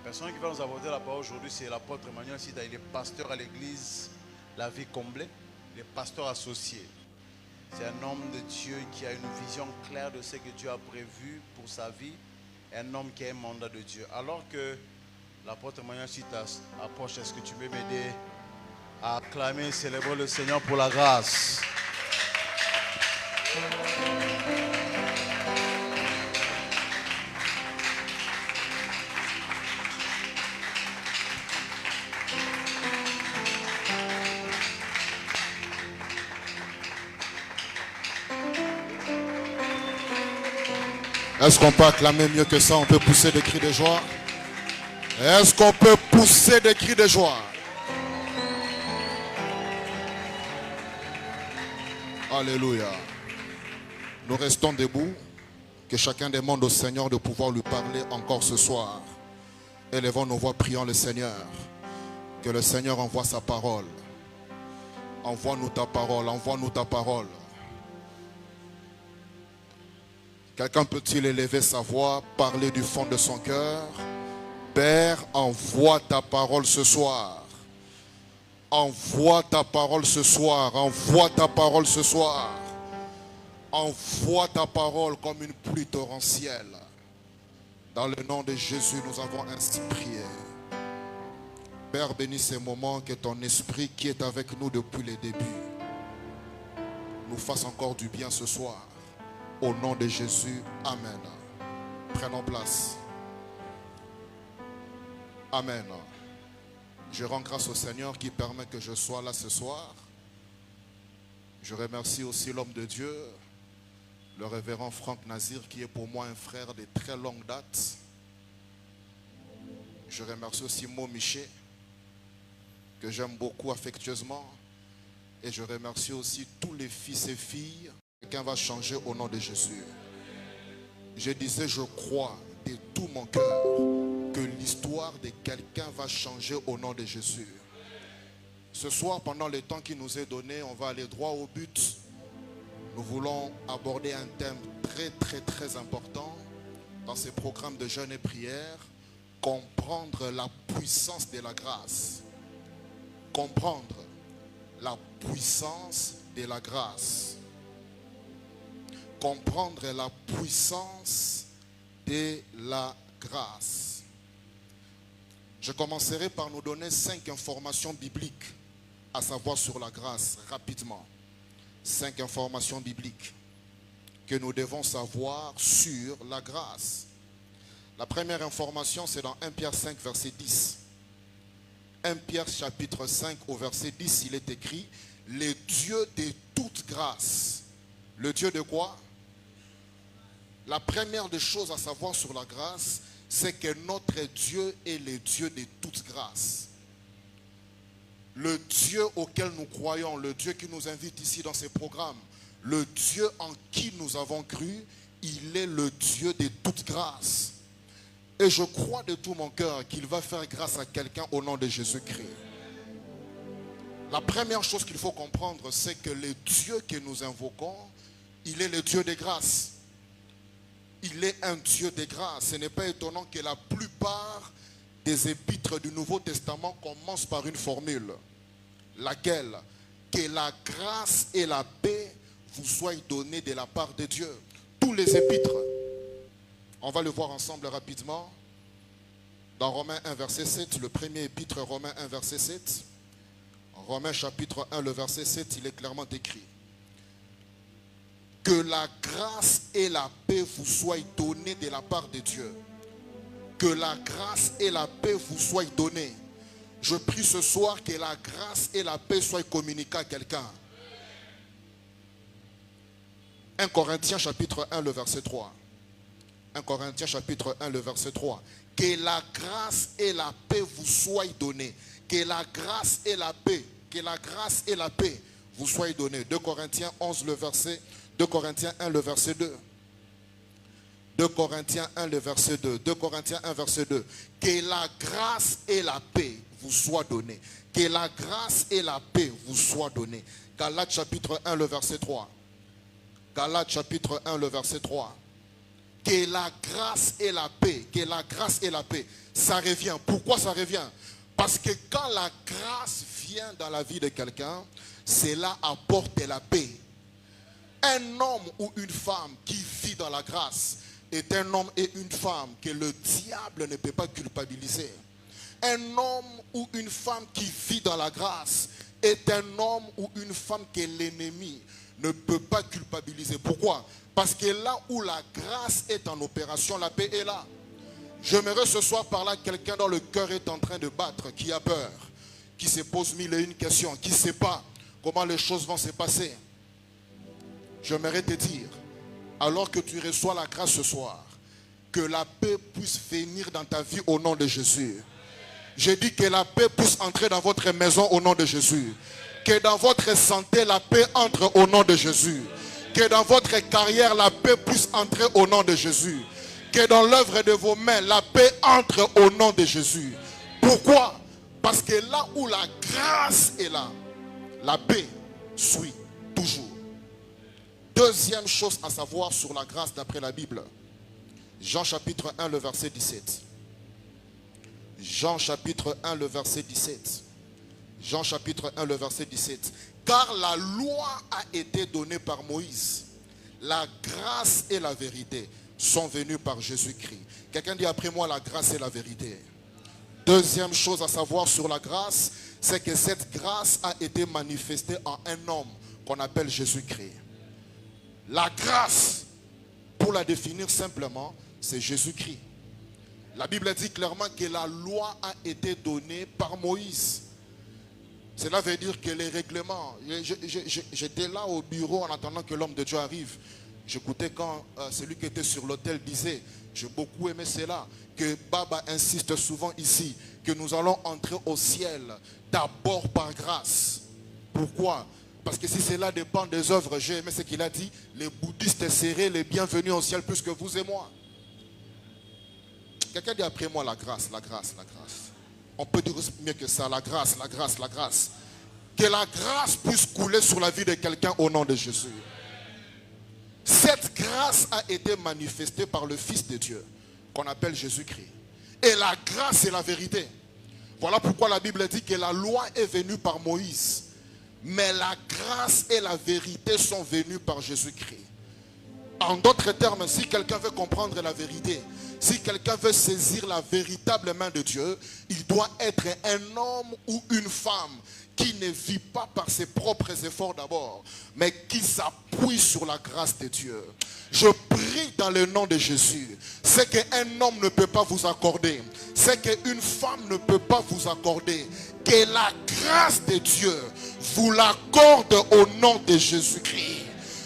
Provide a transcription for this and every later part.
personne qui va nous apporter la parole aujourd'hui, c'est l'apôtre Emmanuel Sita. Il est pasteur à l'église La Vie Comblée. Il est pasteur associé. C'est un homme de Dieu qui a une vision claire de ce que Dieu a prévu pour sa vie. Un homme qui a un mandat de Dieu. Alors que l'apôtre Emmanuel Sita approche, est-ce que tu peux m'aider à acclamer et célébrer le Seigneur pour la grâce? Est-ce qu'on peut acclamer mieux que ça? On peut pousser des cris de joie? Est-ce qu'on peut pousser des cris de joie? Alléluia. Nous restons debout. Que chacun demande au Seigneur de pouvoir lui parler encore ce soir. Élevons nos voix, prions le Seigneur. Que le Seigneur envoie sa parole. Envoie-nous ta parole, envoie-nous ta parole. Quelqu'un peut-il élever sa voix, parler du fond de son cœur? Père, envoie ta parole ce soir. Envoie ta parole ce soir. Envoie ta parole ce soir. Envoie ta parole comme une pluie torrentielle. Dans le nom de Jésus, nous avons ainsi prié. Père, bénis ces moments, que ton esprit qui est avec nous depuis le début nous fasse encore du bien ce soir. Au nom de Jésus, Amen. Prenons place. Amen. Je rends grâce au Seigneur qui permet que je sois là ce soir. Je remercie aussi l'homme de Dieu, le révérend Franck Nazir, qui est pour moi un frère de très longue date. Je remercie aussi Mo Miché, que j'aime beaucoup affectueusement. Et je remercie aussi tous les fils et filles. Quelqu'un va changer au nom de Jésus. Je disais, je crois de tout mon cœur que l'histoire de quelqu'un va changer au nom de Jésus. Ce soir, pendant le temps qui nous est donné, on va aller droit au but. Nous voulons aborder un thème très important dans ces programmes de jeûne et prière. Comprendre la puissance de la grâce. Comprendre la puissance de la grâce. Comprendre la puissance de la grâce. Je commencerai par nous donner 5 informations bibliques, à savoir sur la grâce, rapidement. 5 informations bibliques que nous devons savoir sur la grâce. La première information, c'est dans 1 Pierre 5, verset 10. 1 Pierre chapitre 5 au verset 10, il est écrit « Le Dieu de toute grâce ». Le Dieu de quoi? La première des choses à savoir sur la grâce, c'est que notre Dieu est le Dieu de toute grâce. Le Dieu auquel nous croyons, le Dieu qui nous invite ici dans ces programmes, le Dieu en qui nous avons cru, il est le Dieu de toute grâce. Et je crois de tout mon cœur qu'il va faire grâce à quelqu'un au nom de Jésus-Christ. La première chose qu'il faut comprendre, c'est que le Dieu que nous invoquons, il est le Dieu de grâce. Il est un Dieu de grâce. Ce n'est pas étonnant que la plupart des épîtres du Nouveau Testament commencent par une formule. Laquelle? Que la grâce et la paix vous soient données de la part de Dieu. Tous les épîtres. On va le voir ensemble rapidement. Dans Romains 1, verset 7, le premier épître, Romains 1, verset 7. Romains chapitre 1, le verset 7, il est clairement écrit. Que la grâce et la paix vous soient données de la part de Dieu. Que la grâce et la paix vous soient données. Je prie ce soir que la grâce et la paix soient communiquées à quelqu'un. 1 Corinthiens chapitre 1, le verset 3. 1 Corinthiens chapitre 1, le verset 3. Que la grâce et la paix vous soient données. Que la grâce et la paix, que la grâce et la paix vous soient données. 2 Corinthiens 11, le verset 2 Corinthiens 1, le verset 2. 2 Corinthiens 1, le verset 2. 2 Corinthiens 1, verset 2. Que la grâce et la paix vous soient données. Que la grâce et la paix vous soient données. Galates chapitre 1, le verset 3. Galates chapitre 1, le verset 3. que la grâce et la paix, que la grâce et la paix, ça revient. Pourquoi ça revient? Parce que quand la grâce vient dans la vie de quelqu'un, cela apporte la paix. Un homme ou une femme qui vit dans la grâce est un homme et une femme que le diable ne peut pas culpabiliser. Un homme ou une femme qui vit dans la grâce est un homme ou une femme que l'ennemi ne peut pas culpabiliser. Pourquoi? Parce que là où la grâce est en opération, la paix est là. J'aimerais ce soir par là quelqu'un dont le cœur est en train de battre, qui a peur, qui se pose mille et une questions, qui ne sait pas comment les choses vont se passer. J'aimerais te dire, alors que tu reçois la grâce ce soir, que la paix puisse venir dans ta vie au nom de Jésus. J'ai dit que la paix puisse entrer dans votre maison au nom de Jésus. Que dans votre santé, la paix entre au nom de Jésus. Que dans votre carrière, la paix puisse entrer au nom de Jésus. Que dans l'œuvre de vos mains, la paix entre au nom de Jésus. Pourquoi? Parce que là où la grâce est là, la paix suit toujours. Deuxième chose à savoir sur la grâce d'après la Bible. Jean chapitre 1, le verset 17. Jean chapitre 1, le verset 17. Jean chapitre 1, le verset 17. Car la loi a été donnée par Moïse. La grâce et la vérité sont venues par Jésus-Christ. Quelqu'un dit après moi, la grâce et la vérité. Deuxième chose à savoir sur la grâce, c'est que cette grâce a été manifestée en un homme qu'on appelle Jésus-Christ. La grâce, pour la définir simplement, c'est Jésus-Christ. La Bible dit clairement que la loi a été donnée par Moïse. Cela veut dire que les règlements, j'étais là au bureau en attendant que l'homme de Dieu arrive. J'écoutais quand celui qui était sur l'autel disait, j'ai beaucoup aimé cela, que Baba insiste souvent ici, que nous allons entrer au ciel d'abord par grâce. Pourquoi? Parce que si cela dépend des œuvres, j'ai aimé ce qu'il a dit, les bouddhistes seraient les bienvenus au ciel plus que vous et moi. Quelqu'un dit après moi la grâce, la grâce, la grâce. On peut dire mieux que ça, la grâce, la grâce, la grâce. Que la grâce puisse couler sur la vie de quelqu'un au nom de Jésus. Cette grâce a été manifestée par le Fils de Dieu, qu'on appelle Jésus-Christ. Et la grâce est la vérité. Voilà pourquoi la Bible dit que la loi est venue par Moïse. Mais la grâce et la vérité sont venues par Jésus-Christ. En d'autres termes, si quelqu'un veut comprendre la vérité, si quelqu'un veut saisir la véritable main de Dieu, il doit être un homme ou une femme qui ne vit pas par ses propres efforts d'abord, mais qui s'appuie sur la grâce de Dieu. Je prie dans le nom de Jésus. C'est qu'un homme ne peut pas vous accorder, c'est qu'une femme ne peut pas vous accorder, que la grâce de Dieu vous l'accorde au nom de Jésus-Christ.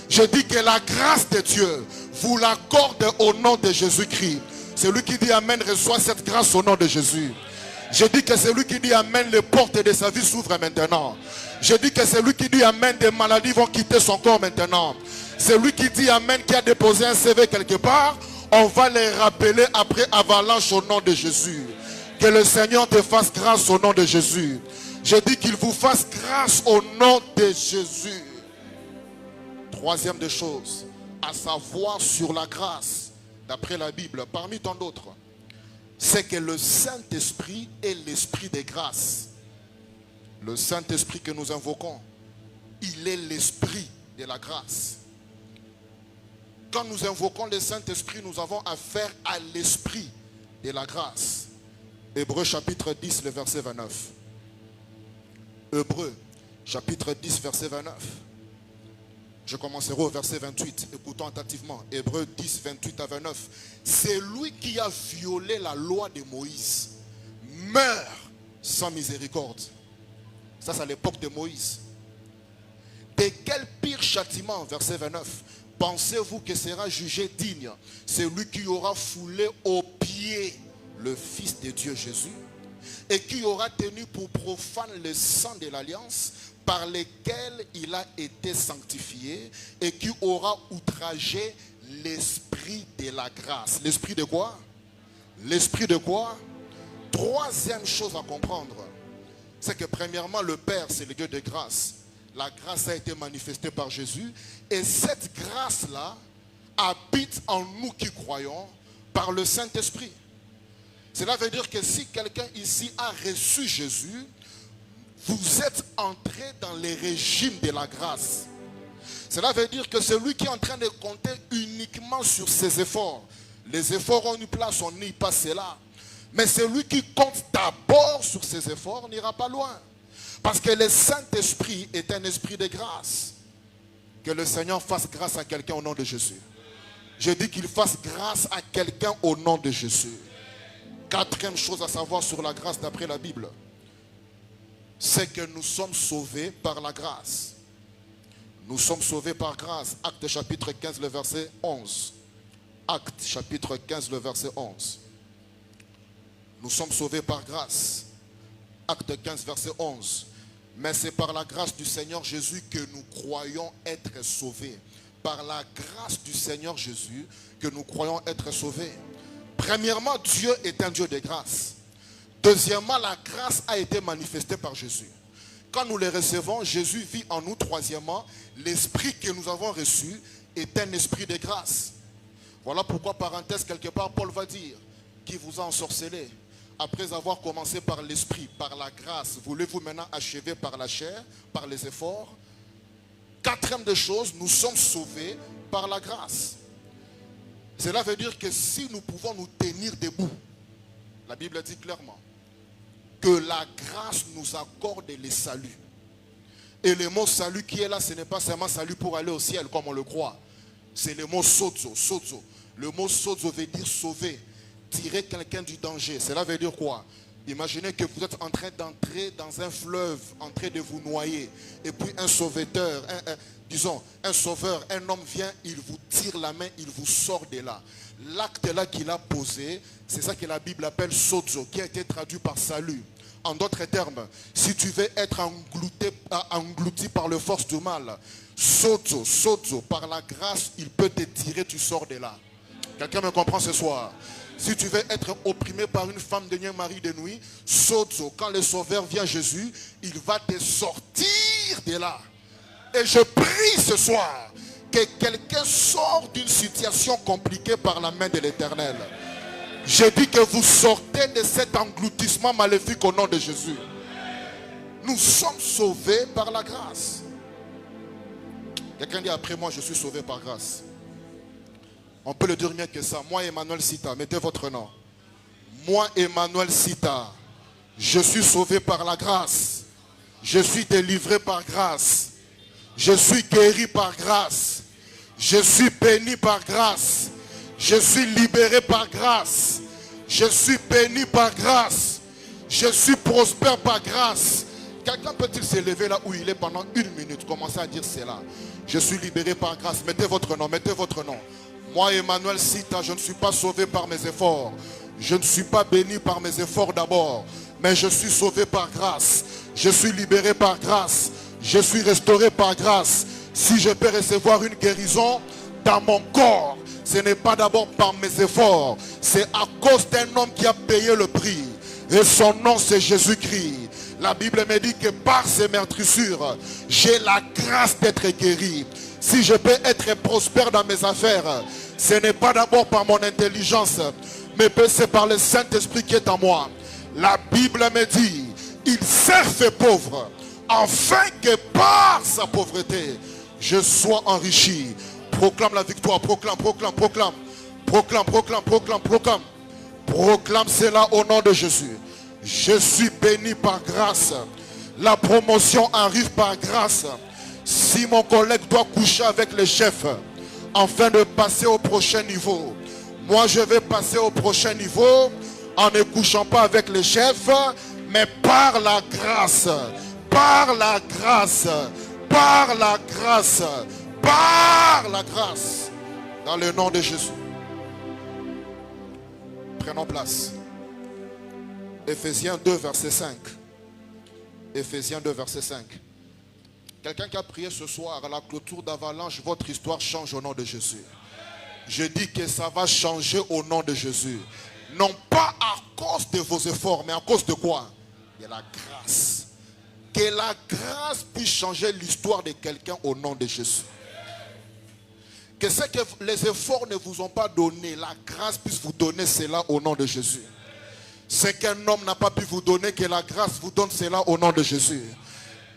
Je dis que la grâce de Dieu vous l'accorde au nom de Jésus-Christ. Celui qui dit Amen reçoit cette grâce au nom de Jésus. Je dis que celui qui dit Amen, les portes de sa vie s'ouvrent maintenant. Je dis que celui qui dit Amen, des maladies vont quitter son corps maintenant. Celui qui dit Amen, qui a déposé un CV quelque part, on va les rappeler après avalanche au nom de Jésus. Que le Seigneur te fasse grâce au nom de Jésus. Je dis qu'il vous fasse grâce au nom de Jésus. Troisième des choses, à savoir sur la grâce, d'après la Bible, parmi tant d'autres, c'est que le Saint-Esprit est l'Esprit des grâces. Le Saint-Esprit que nous invoquons, il est l'Esprit de la grâce. Quand nous invoquons le Saint-Esprit, nous avons affaire à l'Esprit de la grâce. Hébreux chapitre 10, le verset 29. Hébreux chapitre 10, verset 29. Je commencerai au verset 28. Écoutons attentivement. Hébreux 10, 28 à 29. C'est lui qui a violé la loi de Moïse meurt sans miséricorde. Ça, c'est à l'époque de Moïse. De quel pire châtiment, verset 29, pensez-vous que sera jugé digne celui qui aura foulé aux pieds le Fils de Dieu Jésus et qui aura tenu pour profane le sang de l'alliance par lesquels il a été sanctifié et qui aura outragé l'esprit de la grâce. L'esprit de quoi? L'esprit de quoi? Troisième chose à comprendre, c'est que premièrement, le Père, c'est le Dieu de grâce. La grâce a été manifestée par Jésus. Et cette grâce-là habite en nous qui croyons par le Saint-Esprit. Cela veut dire que si quelqu'un ici a reçu Jésus, vous êtes entré dans les régimes de la grâce. Cela veut dire que celui qui est en train de compter uniquement sur ses efforts, les efforts ont une place, on n'y passe là. Mais celui qui compte d'abord sur ses efforts n'ira pas loin. Parce que le Saint-Esprit est un esprit de grâce. Que le Seigneur fasse grâce à quelqu'un au nom de Jésus. Je dis qu'il fasse grâce à quelqu'un au nom de Jésus. Quatrième chose à savoir sur la grâce d'après la Bible, c'est que nous sommes sauvés par la grâce. Nous sommes sauvés par grâce. Actes chapitre 15, le verset 11. Actes chapitre 15, le verset 11. Nous sommes sauvés par grâce. Acte 15, verset 11. Mais c'est par la grâce du Seigneur Jésus que nous croyons être sauvés. Par la grâce du Seigneur Jésus que nous croyons être sauvés. Premièrement, Dieu est un Dieu de grâce. Deuxièmement, la grâce a été manifestée par Jésus. Quand nous les recevons, Jésus vit en nous. Troisièmement, l'esprit que nous avons reçu est un esprit de grâce. Voilà pourquoi, parenthèse, quelque part, Paul va dire, qui vous a ensorcelé, après avoir commencé par l'esprit, par la grâce, voulez-vous maintenant achever par la chair, par les efforts? Quatrième des choses, nous sommes sauvés par la grâce. Cela veut dire que si nous pouvons nous tenir debout, la Bible dit clairement que la grâce nous accorde le salut. Et le mot salut qui est là, ce n'est pas seulement salut pour aller au ciel comme on le croit. C'est le mot sozo, sozo. Le mot sozo veut dire sauver, tirer quelqu'un du danger. Cela veut dire quoi? Imaginez que vous êtes en train d'entrer dans un fleuve, en train de vous noyer. Et puis un sauveteur, un sauveur, un homme vient, il vous tire la main, il vous sort de là. L'acte là qu'il a posé, c'est ça que la Bible appelle sozo, qui a été traduit par salut. En d'autres termes, si tu veux être englouti par le force du mal, sozo, sozo, par la grâce, il peut te tirer, tu sors de là. Quelqu'un me comprend ce soir? Si tu veux être opprimé par une femme de mari de nuit, sozo, quand le sauveur vient Jésus, il va te sortir de là. Et je prie ce soir que quelqu'un sorte d'une situation compliquée par la main de l'Éternel. Je dis que vous sortez de cet engloutissement maléfique au nom de Jésus. Nous sommes sauvés par la grâce. Quelqu'un dit après moi, je suis sauvé par grâce. On peut le dire mieux que ça. Moi, Emmanuel Sita, mettez votre nom. Moi, Emmanuel Sita, je suis sauvé par la grâce. Je suis délivré par grâce. Je suis guéri par grâce. Je suis béni par grâce. Je suis libéré par grâce. Je suis béni par grâce. Je suis prospère par grâce. Quelqu'un peut-il s'élever là où il est pendant 1 minute? Commencez à dire cela. Je suis libéré par grâce. Mettez votre nom, mettez votre nom. Moi, Emmanuel Sita, je ne suis pas sauvé par mes efforts. Je ne suis pas béni par mes efforts d'abord. Mais je suis sauvé par grâce. Je suis libéré par grâce. Je suis restauré par grâce. Si je peux recevoir une guérison dans mon corps, ce n'est pas d'abord par mes efforts. C'est à cause d'un homme qui a payé le prix. Et son nom, c'est Jésus-Christ. La Bible me dit que par ses meurtrissures, j'ai la grâce d'être guéri. Si je peux être prospère dans mes affaires, ce n'est pas d'abord par mon intelligence, mais c'est par le Saint-Esprit qui est en moi. La Bible me dit, il s'est fait pauvre, afin que par sa pauvreté, je sois enrichi. Proclame la victoire, proclame, proclame, proclame. Proclame, proclame, proclame, proclame. Proclame cela au nom de Jésus. Je suis béni par grâce. La promotion arrive par grâce. Si mon collègue doit coucher avec le chef afin de passer au prochain niveau, moi je vais passer au prochain niveau en ne couchant pas avec le chef, mais par la grâce, par la grâce, par la grâce, par la grâce, dans le nom de Jésus. Prenons place. Éphésiens 2, verset 5. Éphésiens 2, verset 5. Quelqu'un qui a prié ce soir à la clôture d'Avalanche, votre histoire change au nom de Jésus. Je dis que ça va changer au nom de Jésus. Non pas à cause de vos efforts, mais à cause de quoi? De la grâce. Que la grâce puisse changer l'histoire de quelqu'un au nom de Jésus. Que ce que les efforts ne vous ont pas donné, la grâce puisse vous donner cela au nom de Jésus. Ce qu'un homme n'a pas pu vous donner, que la grâce vous donne cela au nom de Jésus.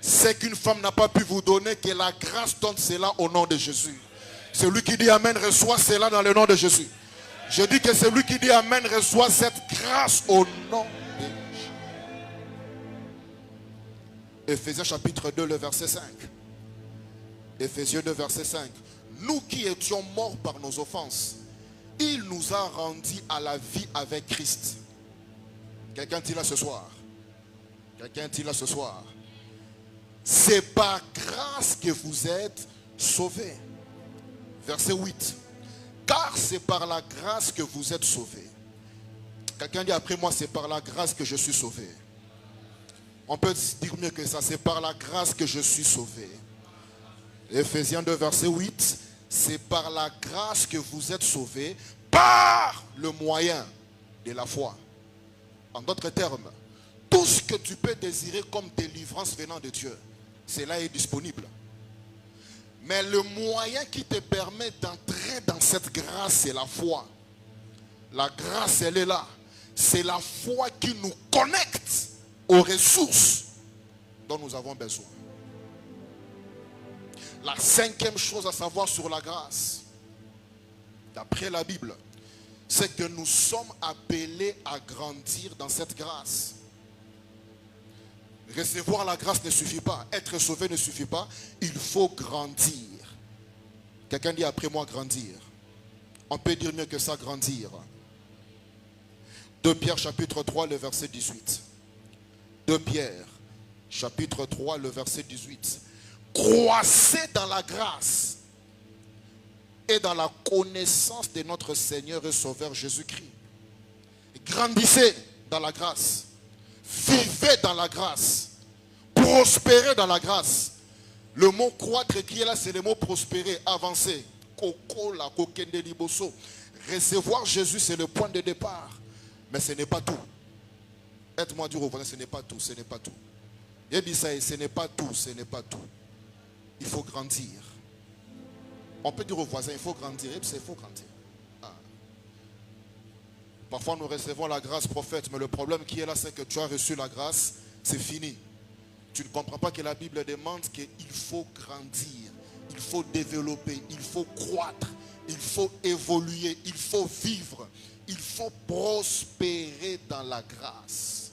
Ce qu'une femme n'a pas pu vous donner, que la grâce donne cela au nom de Jésus. Celui qui dit Amen reçoit cela dans le nom de Jésus. Je dis que celui qui dit Amen reçoit cette grâce au nom de Jésus. Éphésiens chapitre 2, le verset 5. Éphésiens 2, verset 5. Nous qui étions morts par nos offenses, il nous a rendus à la vie avec Christ. Quelqu'un dit là ce soir. Quelqu'un dit là ce soir. C'est par grâce que vous êtes sauvés. Verset 8. Car c'est par la grâce que vous êtes sauvés. Quelqu'un dit après moi, c'est par la grâce que je suis sauvé. On peut dire mieux que ça, c'est par la grâce que je suis sauvé. Éphésiens 2, verset 8. C'est par la grâce que vous êtes sauvés par le moyen de la foi. En d'autres termes, tout ce que tu peux désirer comme délivrance venant de Dieu, cela est disponible. Mais le moyen qui te permet d'entrer dans cette grâce, c'est la foi. La grâce, elle est là. C'est la foi qui nous connecte aux ressources dont nous avons besoin. La cinquième chose à savoir sur la grâce, d'après la Bible, c'est que nous sommes appelés à grandir dans cette grâce. Recevoir la grâce ne suffit pas. Être sauvé ne suffit pas. Il faut grandir. Quelqu'un dit après moi grandir. On peut dire mieux que ça, grandir. 2 Pierre chapitre 3, le verset 18. 2 Pierre chapitre 3, le verset 18. Croissez dans la grâce et dans la connaissance de notre Seigneur et Sauveur Jésus-Christ. Grandissez dans la grâce. Vivez dans la grâce. Prospérez dans la grâce. Le mot croître qui est là, c'est le mot prospérer, avancer. Recevoir Jésus, c'est le point de départ. Mais ce n'est pas tout. Aide-moi à dire au voisin, ce n'est pas tout, ce n'est pas tout. Il dit ça, ce n'est pas tout, ce n'est pas tout. Il faut grandir. On peut dire au voisin, il faut grandir. Et puis il faut grandir. Ah. Parfois nous recevons la grâce prophète, mais le problème qui est là, c'est que tu as reçu la grâce, c'est fini. Tu ne comprends pas que la Bible demande qu'il faut grandir, il faut développer, il faut croître, il faut évoluer, il faut vivre, il faut prospérer dans la grâce.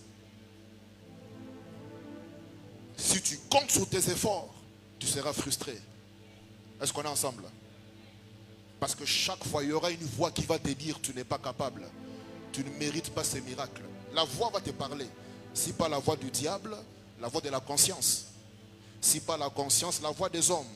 Si tu comptes sur tes efforts, tu seras frustré. Est-ce qu'on est ensemble? Parce que chaque fois, il y aura une voix qui va te dire tu n'es pas capable. Tu ne mérites pas ces miracles. La voix va te parler. Si pas la voix du diable, la voix de la conscience. Si pas la conscience, la voix des hommes.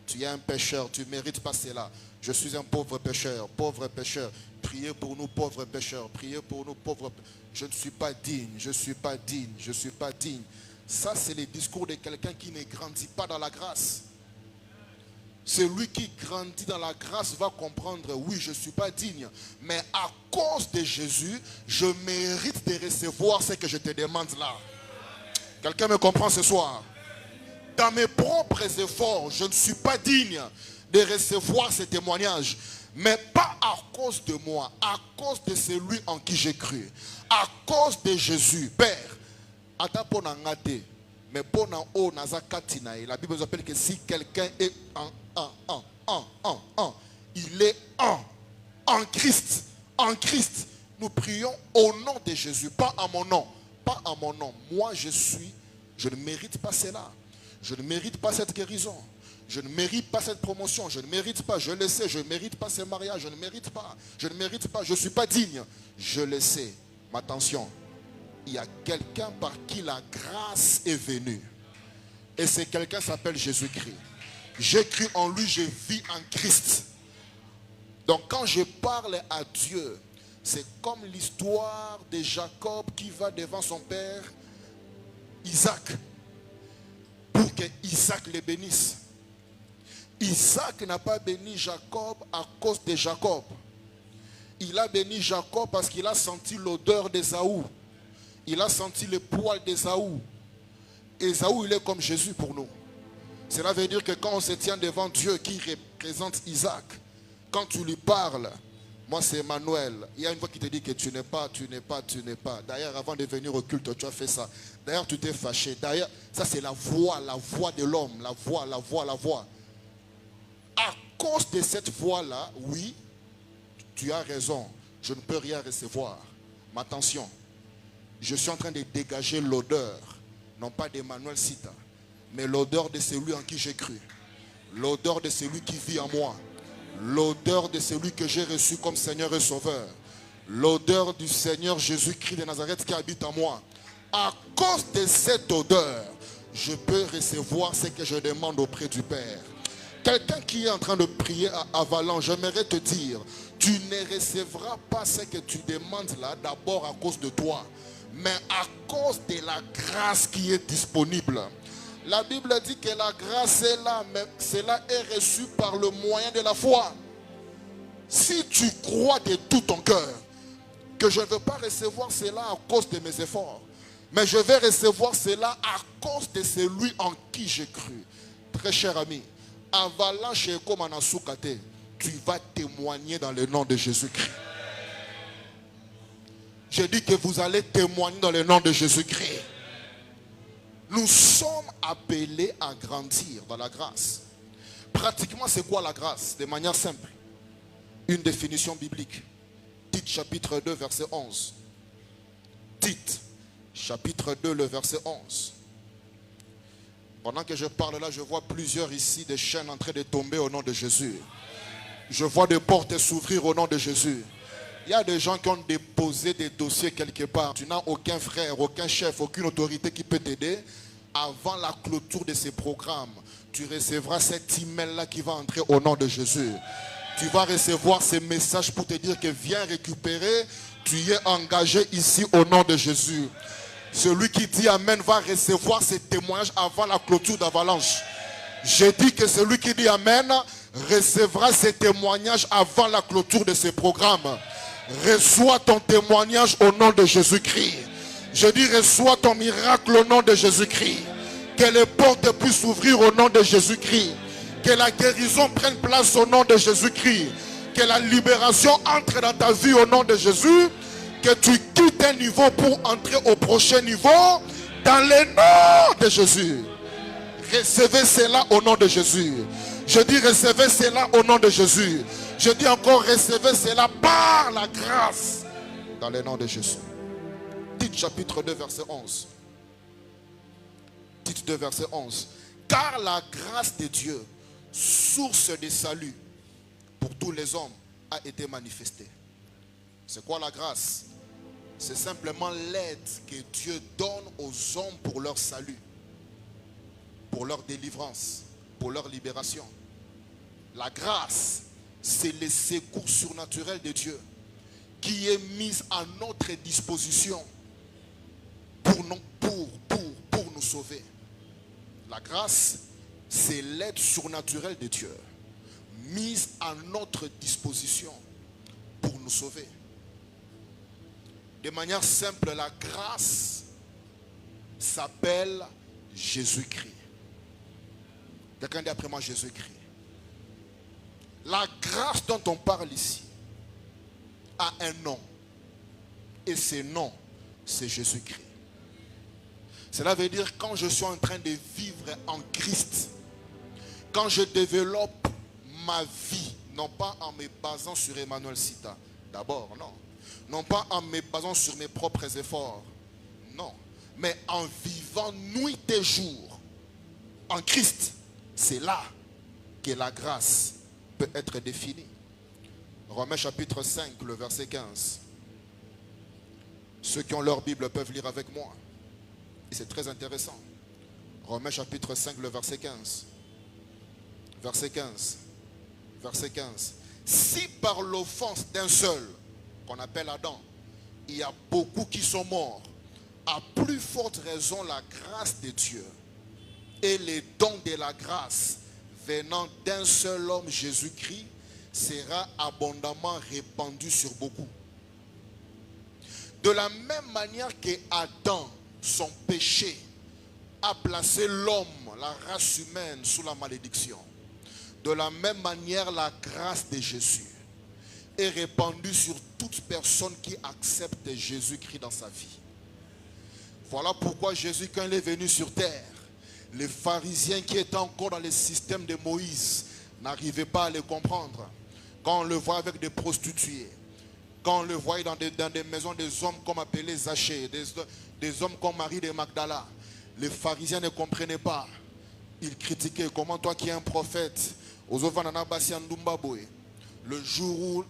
Tu es un pécheur, tu ne mérites pas cela. Je suis un pauvre pécheur, pauvre pécheur. Priez pour nous, pauvres pécheurs. Priez pour nous, pauvres pécheurs. Je ne suis pas digne, je ne suis pas digne, je ne suis pas digne. Ça, c'est le discours de quelqu'un qui ne grandit pas dans la grâce. Celui qui grandit dans la grâce va comprendre, oui, je ne suis pas digne, mais à cause de Jésus, je mérite de recevoir ce que je te demande là. Quelqu'un me comprend ce soir? Dans mes propres efforts, je ne suis pas digne de recevoir ce témoignage, mais pas à cause de moi, à cause de celui en qui j'ai cru, à cause de Jésus. Père, mais la Bible nous appelle que si quelqu'un est il est en Christ. En Christ. Nous prions au nom de Jésus, pas à mon nom. Pas à mon nom. Moi je ne mérite pas cela. Je ne mérite pas cette guérison. Je ne mérite pas cette promotion. Je ne mérite pas, je le sais, je ne mérite pas ce mariage. Je ne mérite pas. Je ne mérite pas. Je ne suis pas digne. Je le sais. Mais attention. Il y a quelqu'un par qui la grâce est venue. Et ce quelqu'un s'appelle Jésus-Christ. J'ai cru en lui, je vis en Christ. Donc quand je parle à Dieu, c'est comme l'histoire de Jacob qui va devant son père Isaac pour que Isaac le bénisse. Isaac n'a pas béni Jacob à cause de Jacob. Il a béni Jacob parce qu'il a senti l'odeur d'Ésaü. Il a senti le poil d'Ésaü. Ésaü, il est comme Jésus pour nous. Cela veut dire que quand on se tient devant Dieu qui présente Isaac. Quand tu lui parles, moi c'est Emmanuel. Il y a une voix qui te dit que tu n'es pas. D'ailleurs, avant de venir au culte, tu as fait ça. D'ailleurs, tu t'es fâché. D'ailleurs, ça c'est la voix de l'homme. La voix. À cause de cette voix-là, oui, tu as raison. Je ne peux rien recevoir. Mais attention, je suis en train de dégager l'odeur, non pas d'Emmanuel Sita, mais l'odeur de celui en qui j'ai cru. L'odeur de celui qui vit en moi. L'odeur de celui que j'ai reçu comme Seigneur et Sauveur. L'odeur du Seigneur Jésus-Christ de Nazareth qui habite en moi. À cause de cette odeur, je peux recevoir ce que je demande auprès du Père. Quelqu'un qui est en train de prier à Avalan, j'aimerais te dire, tu ne recevras pas ce que tu demandes là d'abord à cause de toi, mais à cause de la grâce qui est disponible. La Bible dit que la grâce est là, mais cela est reçu par le moyen de la foi. Si tu crois de tout ton cœur que je ne veux pas recevoir cela à cause de mes efforts, mais je vais recevoir cela à cause de celui en qui j'ai cru. Très cher ami, Avalan Sheko Manasukate, tu vas témoigner dans le nom de Jésus-Christ. Je dis que vous allez témoigner dans le nom de Jésus-Christ. Nous sommes appelés à grandir dans la grâce. Pratiquement, c'est quoi la grâce? De manière simple. Une définition biblique. Tite chapitre 2, verset 11. Tite chapitre 2, le verset 11. Pendant que je parle là, je vois plusieurs ici, des chaînes en train de tomber au nom de Jésus. Je vois des portes s'ouvrir au nom de Jésus. Il y a des gens qui ont déposé des dossiers quelque part. Tu n'as aucun frère, aucun chef, aucune autorité qui peut t'aider. Avant la clôture de ces programmes, tu recevras cet email-là qui va entrer au nom de Jésus. Tu vas recevoir ces messages pour te dire que viens récupérer. Tu es engagé ici au nom de Jésus. Celui qui dit Amen va recevoir ces témoignages avant la clôture d'Avalanche. J'ai dit que celui qui dit Amen recevra ces témoignages avant la clôture de ces programmes. Reçois ton témoignage au nom de Jésus-Christ. Je dis reçois ton miracle au nom de Jésus-Christ. Que les portes puissent s'ouvrir au nom de Jésus-Christ. Que la guérison prenne place au nom de Jésus-Christ. Que la libération entre dans ta vie au nom de Jésus. Que tu quittes un niveau pour entrer au prochain niveau dans le nom de Jésus. Recevez cela au nom de Jésus. Je dis recevez cela au nom de Jésus. Je dis encore recevez cela par la grâce dans le nom de Jésus. Tite chapitre 2 verset 11. Tite 2 verset 11. Car la grâce de Dieu, source de salut pour tous les hommes, a été manifestée. C'est quoi la grâce? C'est simplement l'aide que Dieu donne aux hommes pour leur salut, pour leur délivrance, pour leur libération. La grâce, c'est le secours surnaturel de Dieu qui est mis à notre disposition pour nous sauver. La grâce, c'est l'aide surnaturelle de Dieu mise à notre disposition pour nous sauver. De manière simple, la grâce s'appelle Jésus-Christ. Quelqu'un dit après moi Jésus-Christ. La grâce dont on parle ici a un nom. Et ce nom, c'est Jésus-Christ. Cela veut dire quand je suis en train de vivre en Christ, quand je développe ma vie, non pas en me basant sur Emmanuel Sita, d'abord, non. Non pas en me basant sur mes propres efforts, non. Mais en vivant nuit et jour en Christ, c'est là que la grâce peut être définie. Romains chapitre 5, le verset 15. Ceux qui ont leur Bible peuvent lire avec moi. Et c'est très intéressant. Romains chapitre 5, le verset 15. Verset 15. Verset 15. Si par l'offense d'un seul, qu'on appelle Adam, il y a beaucoup qui sont morts, à plus forte raison la grâce de Dieu et les dons de la grâce venant d'un seul homme, Jésus-Christ, sera abondamment répandu sur beaucoup. De la même manière que Adam, son péché, a placé l'homme, la race humaine, sous la malédiction. De la même manière, la grâce de Jésus est répandue sur toute personne qui accepte Jésus-Christ dans sa vie. Voilà pourquoi Jésus, quand il est venu sur terre, les pharisiens qui étaient encore dans le système de Moïse n'arrivaient pas à le comprendre. Quand on le voit avec des prostituées, quand on le voyait dans des maisons des hommes comme appelés Zachée, des hommes comme Marie de Magdala, les pharisiens ne comprenaient pas. Ils critiquaient. Comment toi qui es un prophète, le jour où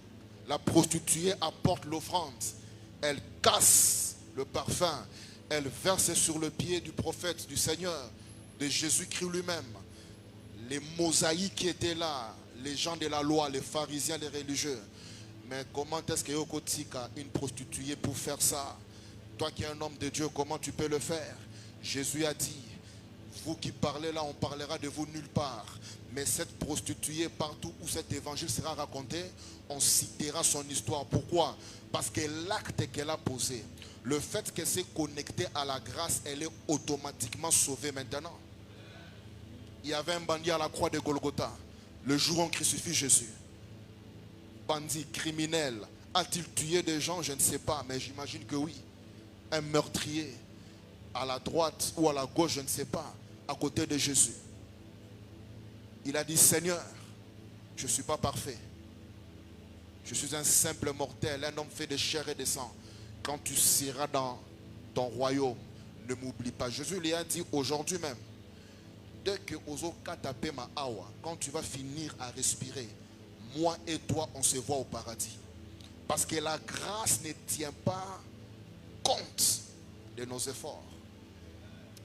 la prostituée apporte l'offrande, elle casse le parfum, elle verse sur le pied du prophète, du Seigneur, de Jésus-Christ lui-même. Les mosaïques qui étaient là, les gens de la loi, les pharisiens, les religieux. Mais comment est-ce que Yokotika, une prostituée, pour faire ça? Toi qui es un homme de Dieu, comment tu peux le faire? Jésus a dit, vous qui parlez là, on parlera de vous nulle part. Mais cette prostituée, partout où cet évangile sera raconté, on citera son histoire. Pourquoi? Parce que l'acte qu'elle a posé, le fait qu'elle s'est connectée à la grâce, elle est automatiquement sauvée maintenant. Il y avait un bandit à la croix de Golgotha, le jour où on crucifie Jésus. Bandit, criminel, a-t-il tué des gens? Je ne sais pas, mais j'imagine que oui. Un meurtrier, à la droite ou à la gauche, je ne sais pas, à côté de Jésus. Il a dit, Seigneur, je ne suis pas parfait. Je suis un simple mortel, un homme fait de chair et de sang. Quand tu seras dans ton royaume, ne m'oublie pas. Jésus lui a dit aujourd'hui même, dès que Ozo Katapé ma awa, quand tu vas finir à respirer, moi et toi, on se voit au paradis. Parce que la grâce ne tient pas compte de nos efforts.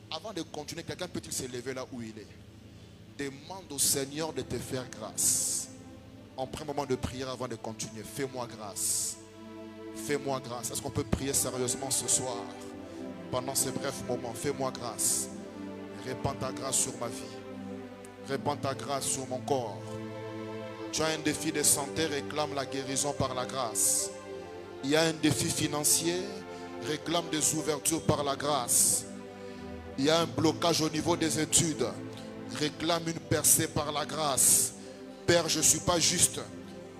Avant de continuer, quelqu'un peut-il se lever là où il est? Demande au Seigneur de te faire grâce. On prend un moment de prière avant de continuer. Fais-moi grâce. Fais-moi grâce. Est-ce qu'on peut prier sérieusement ce soir? Pendant ces brefs moments, fais-moi grâce. Répands ta grâce sur ma vie. Répands ta grâce sur mon corps. Tu as un défi de santé, réclame la guérison par la grâce. Il y a un défi financier, réclame des ouvertures par la grâce. Il y a un blocage au niveau des études, réclame une percée par la grâce. Père, je ne suis pas juste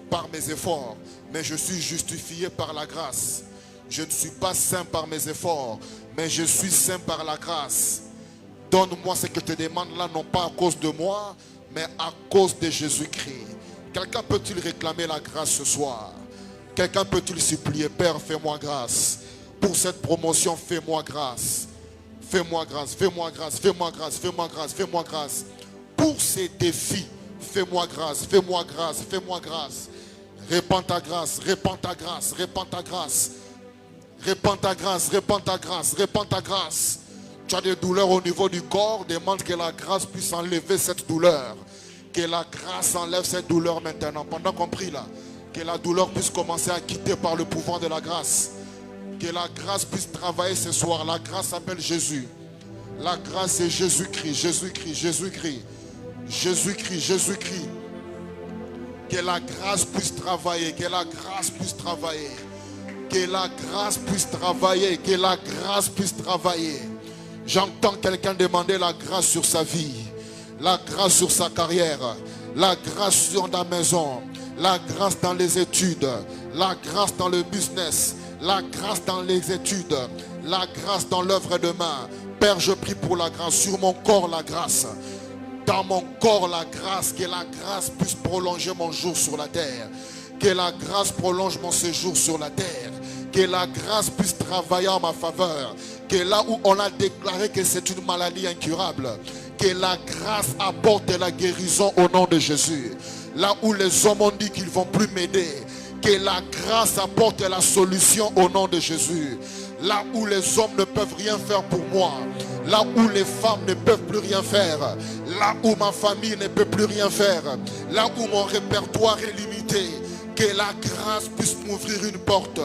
par mes efforts, mais je suis justifié par la grâce. Je ne suis pas saint par mes efforts, mais je suis saint par la grâce. Donne-moi ce que je te demande là, non pas à cause de moi, mais à cause de Jésus-Christ. Quelqu'un peut-il réclamer la grâce ce soir? Quelqu'un peut-il supplier, Père, fais-moi grâce. Pour cette promotion, fais-moi grâce. Fais-moi grâce, fais-moi grâce, fais-moi grâce, fais-moi grâce, fais-moi grâce. Pour ces défis, fais-moi grâce, fais-moi grâce, fais-moi grâce. Répands ta grâce, répands ta grâce, répands ta grâce. Répands ta grâce, répands ta grâce, répands ta grâce. Tu as des douleurs au niveau du corps, demande que la grâce puisse enlever cette douleur. Que la grâce enlève cette douleur maintenant. Pendant qu'on prie là, que la douleur puisse commencer à quitter par le pouvoir de la grâce. Que la grâce puisse travailler ce soir. La grâce s'appelle Jésus. La grâce c'est Jésus-Christ, Jésus-Christ, Jésus-Christ. Jésus-Christ, Jésus-Christ. Que la grâce puisse travailler, que la grâce puisse travailler. Que la grâce puisse travailler, que la grâce puisse travailler. J'entends quelqu'un demander la grâce sur sa vie. La grâce sur sa carrière, la grâce sur la maison, la grâce dans les études, la grâce dans le business, la grâce dans les études, la grâce dans l'œuvre de main. Père, je prie pour la grâce, sur mon corps la grâce, dans mon corps la grâce, que la grâce puisse prolonger mon jour sur la terre, que la grâce prolonge mon séjour sur la terre, que la grâce puisse travailler en ma faveur, que là où on a déclaré que c'est une maladie incurable, que la grâce apporte la guérison au nom de Jésus. Là où les hommes ont dit qu'ils ne vont plus m'aider, que la grâce apporte la solution au nom de Jésus. Là où les hommes ne peuvent rien faire pour moi, là où les femmes ne peuvent plus rien faire, là où ma famille ne peut plus rien faire, là où mon répertoire est limité, que la grâce puisse m'ouvrir une porte,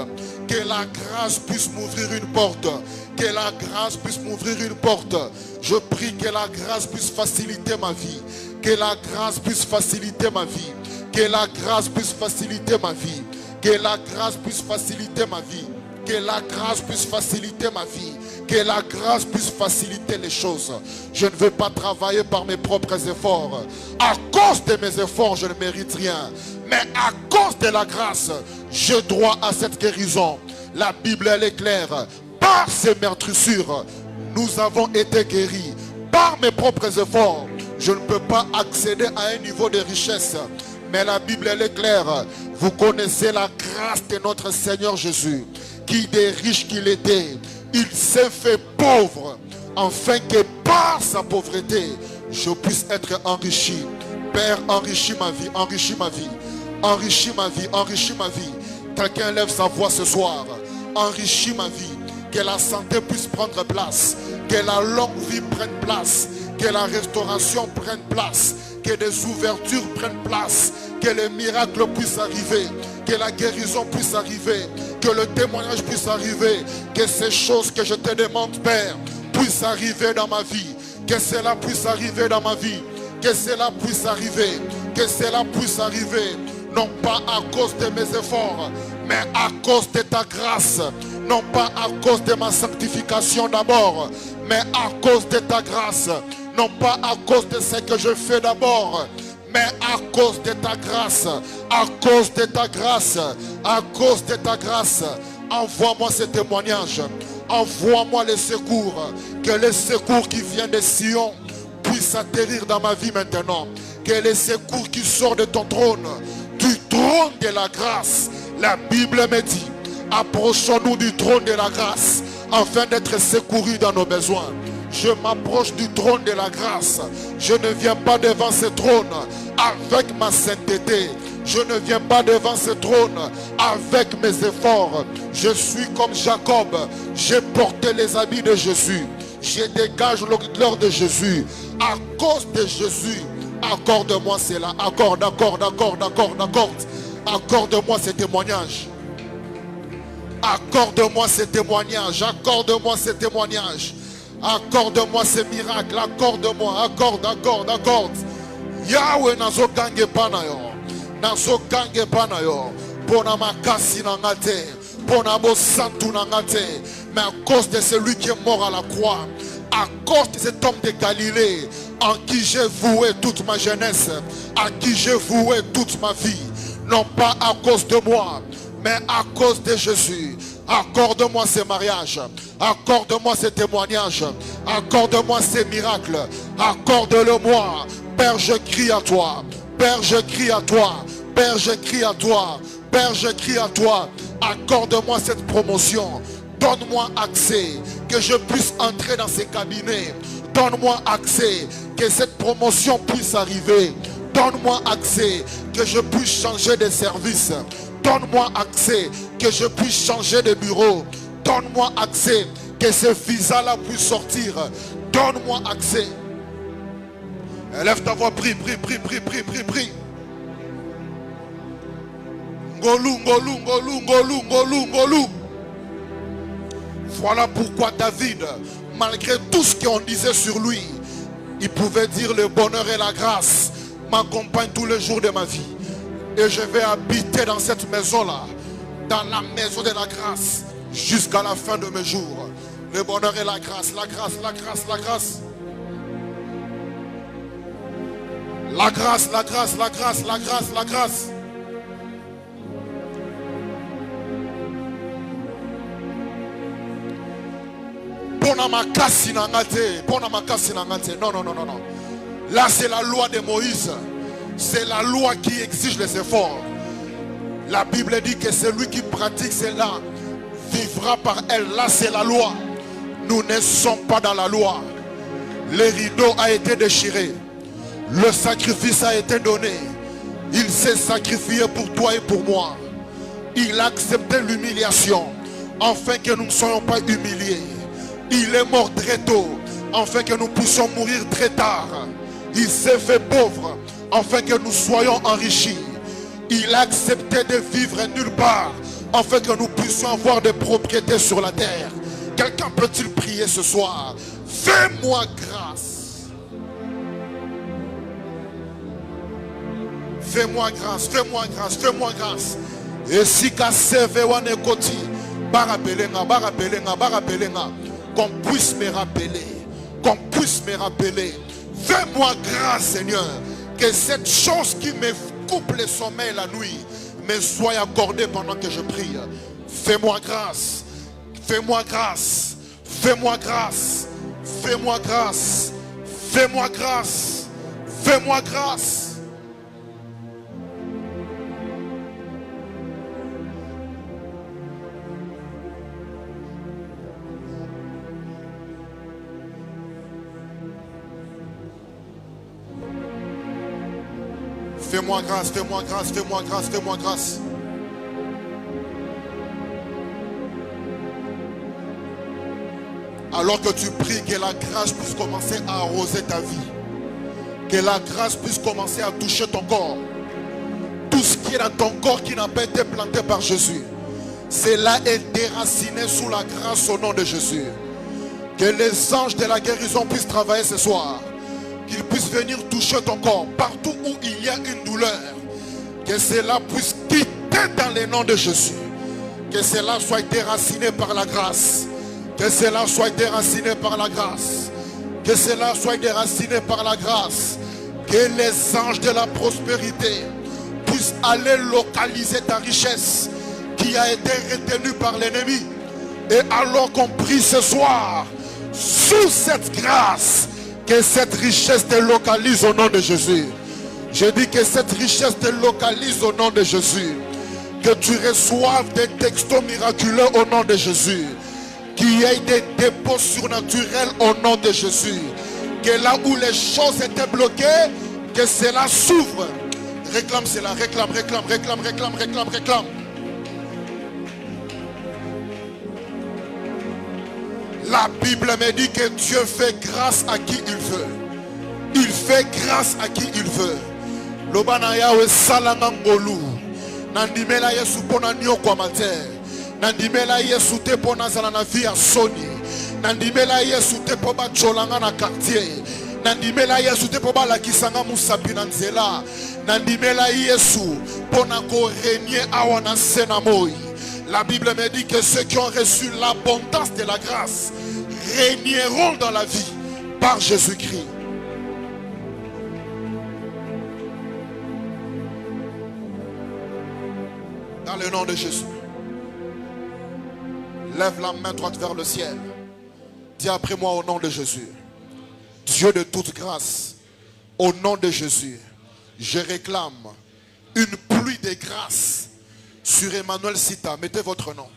que la grâce puisse m'ouvrir une porte, que la grâce puisse m'ouvrir une porte. Je prie que la grâce puisse faciliter ma vie, que la grâce puisse faciliter ma vie, que la grâce puisse faciliter ma vie, que la grâce puisse faciliter ma vie. Que la grâce puisse faciliter ma vie. Que la grâce puisse faciliter les choses. Je ne veux pas travailler par mes propres efforts. À cause de mes efforts, je ne mérite rien. Mais à cause de la grâce, j'ai droit à cette guérison. La Bible, elle est claire. Par ces meurtrissures, nous avons été guéris. Par mes propres efforts, je ne peux pas accéder à un niveau de richesse. Mais la Bible, elle est claire. Vous connaissez la grâce de notre Seigneur Jésus, qui des riches qu'il était, il s'est fait pauvre, afin que par sa pauvreté, je puisse être enrichi. Père, enrichis ma vie, enrichis ma vie, enrichis ma vie, enrichis ma vie. Quelqu'un lève sa voix ce soir. Enrichis ma vie. Que la santé puisse prendre place. Que la longue vie prenne place. Que la restauration prenne place. Que des ouvertures prennent place. Que les miracles puissent arriver. Que la guérison puisse arriver. Que le témoignage puisse arriver. Que ces choses que je te demande, Père, puissent arriver dans ma vie. Que cela puisse arriver dans ma vie. Que cela puisse arriver. Que cela puisse arriver. Non pas à cause de mes efforts, mais à cause de ta grâce. Non pas à cause de ma sanctification d'abord, mais à cause de ta grâce. Non pas à cause de ce que je fais d'abord, mais à cause de ta grâce. À cause de ta grâce. À cause de ta grâce. Envoie-moi ce témoignage. Envoie-moi les secours. Que les secours qui viennent de Sion puissent atterrir dans ma vie maintenant. Que les secours qui sortent de ton trône, du trône de la grâce. La Bible me dit, approchons-nous du trône de la grâce afin d'être secourus dans nos besoins. Je m'approche du trône de la grâce. Je ne viens pas devant ce trône avec ma sainteté. Je ne viens pas devant ce trône avec mes efforts. Je suis comme Jacob. J'ai porté les habits de Jésus. Je dégage l'odeur de Jésus. À cause de Jésus, accorde-moi cela. Accorde. Accorde-moi ce témoignage. Accorde-moi ce témoignage. Accorde-moi ce témoignage. Accorde-moi ce miracle. Accorde-moi. Accorde. Yahweh nazo gange panayo. Nazo gange panayo. Pona makasi nangate. Pona bo santu nangate. Mais à cause de celui qui est mort à la croix, à cause de cet homme de Galilée, en qui j'ai voué toute ma jeunesse, à qui j'ai voué toute ma vie, non pas à cause de moi, mais à cause de Jésus. Accorde-moi ces mariages, accorde-moi ces témoignages, accorde-moi ces miracles, accorde-le-moi. Père, je crie à toi, Père, je crie à toi, Père, je crie à toi, Père, je crie à toi. Accorde-moi cette promotion. Donne-moi accès, que je puisse entrer dans ces cabinets. Donne-moi accès, que cette promotion puisse arriver. Donne-moi accès, que je puisse changer de service. Donne-moi accès, que je puisse changer de bureau. Donne-moi accès, que ce visa-là puisse sortir. Donne-moi accès. Élève ta voix, prie. Ngolou. Voilà pourquoi David, malgré tout ce qu'on disait sur lui, il pouvait dire le bonheur et la grâce m'accompagnent tous les jours de ma vie. Et je vais habiter dans cette maison-là, dans la maison de la grâce, jusqu'à la fin de mes jours. Le bonheur et la grâce. La grâce. Non. Là, c'est la loi de Moïse. C'est la loi qui exige les efforts. La Bible dit que celui qui pratique cela vivra par elle. Là, c'est la loi. Nous ne sommes pas dans la loi. Le rideau a été déchiré. Le sacrifice a été donné. Il s'est sacrifié pour toi et pour moi. Il a accepté l'humiliation afin que nous ne soyons pas humiliés. Il est mort très tôt afin que nous puissions mourir très tard. Il s'est fait pauvre afin que nous soyons enrichis. Il a accepté de vivre nulle part afin que nous puissions avoir des propriétés sur la terre. Quelqu'un peut-il prier ce soir? Fais-moi grâce. Fais-moi grâce. Et si Kaseve Wanekoti, qu'on puisse me rappeler, qu'on puisse me rappeler. Fais-moi grâce, Seigneur, que cette chose qui me coupe le sommeil la nuit me soit accordée pendant que je prie. Fais-moi grâce, fais-moi grâce, fais-moi grâce, fais-moi grâce, fais-moi grâce, fais-moi grâce. Fais-moi grâce, fais-moi grâce, fais-moi grâce, fais-moi grâce. Alors que tu pries, que la grâce puisse commencer à arroser ta vie. Que la grâce puisse commencer à toucher ton corps. Tout ce qui est dans ton corps qui n'a pas été planté par Jésus, cela est déraciné sous la grâce au nom de Jésus. Que les anges de la guérison puissent travailler ce soir. Qu'ils puissent venir toucher ton corps partout où il y a une douleur. Que cela puisse quitter dans le nom de Jésus. Que cela soit déraciné par la grâce. Que cela soit déraciné par la grâce. Que cela soit déraciné par la grâce. Que les anges de la prospérité puissent aller localiser ta richesse qui a été retenue par l'ennemi. Et alors qu'on prie ce soir, sous cette grâce, que cette richesse te localise au nom de Jésus. Je dis que cette richesse te localise au nom de Jésus. Que tu reçoives des textos miraculeux au nom de Jésus. Qu'il y ait des dépôts surnaturels au nom de Jésus. Que là où les choses étaient bloquées, que cela s'ouvre. Réclame cela, réclame, réclame, réclame, réclame, réclame, réclame. La Bible me dit que Dieu fait grâce à qui il veut. Il fait grâce à qui il veut. Lobanaya we salangangolu. Nandimela Yesu pona nyo kwa mate. Nandimela Yesu te pona zala na vie ya soni. Nandimela Yesu te po ba cholanga na quartier. Nandimela Yesu te po ba la kisanga musapi na nzela. Nandimela Yesu pona ko régner awana senamoi. La Bible me dit que ceux qui ont reçu l'abondance de la grâce régneront dans la vie par Jésus-Christ. Dans le nom de Jésus. Lève la main droite vers le ciel. Dis après moi au nom de Jésus. Dieu de toute grâce, au nom de Jésus, je réclame une pluie de grâce sur Emmanuel Sita. Mettez votre nom.